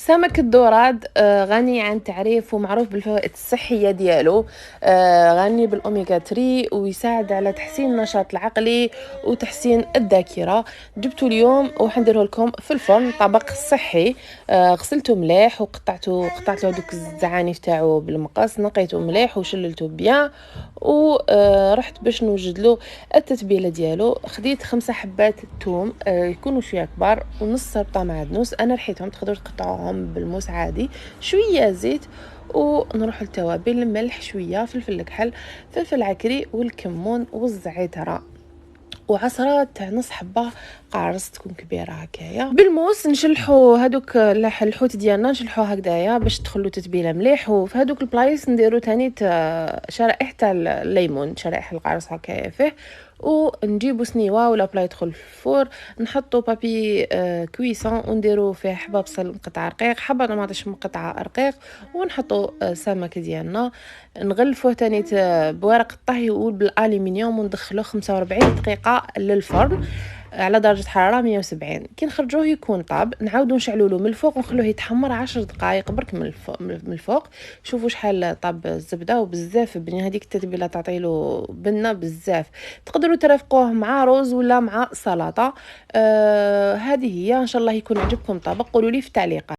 سمك الدوراد غني عن تعريف ومعروف بالفوائد الصحية ديالو. غني بالأوميغا 3 ويساعد على تحسين النشاط العقلي وتحسين الذاكرة. جبته اليوم وحنديره لكم في الفرن طبق صحي. غسلته مليح وقطعته له هذوك الزعانف تاعو بالمقص، نقيته مليح وشللته بيان ورحت باش نوجد له التتبيله ديالو. خديت 5 حبات ثوم يكونوا شويه كبار ونص ربطه معدنوس، انا رحيتهم تقدروا تقطعوهم بالموس عادي، شويه زيت ونروح للتوابل، الملح شويه، فلفل الكحل، فلفل عكري والكمون والزعتر وعصرات تاع نص حبه قارص تكون كبيره هكايا. بالموس نشلحوا هذوك الحوت ديالنا، نشلحوه هكذايا باش تدخلوا تتبيله مليح. وفي هذوك البلايص نديروا ثاني شرائح تاع الليمون، شرائح القارص هكايا فيه. ونجيبوا سنيوه ولا بلا يدخل في الفور، نحطوا بابي كويسون ونديروا فيه حبه بصل مقطع رقيق، حبه طماطم مقطعه رقيق، ونحطوا السمك ديالنا نغلفوه تاني بورق الطهي بالالومنيوم وندخلوه 45 دقيقه للفرن على درجه حراره 170. كي نخرجوه يكون طاب، نعاودو نشعلوا له من الفوق ونخلوه يتحمر 10 دقائق برك من الفوق. شوفوا شحال طاب الزبده وبزاف بني، هذيك التتبيله تعطي له بنه بزاف. تقدروا ترافقوه مع رز ولا مع سلطه. هذه هي، ان شاء الله يكون عجبكم الطبق، قولوا لي في التعليقات.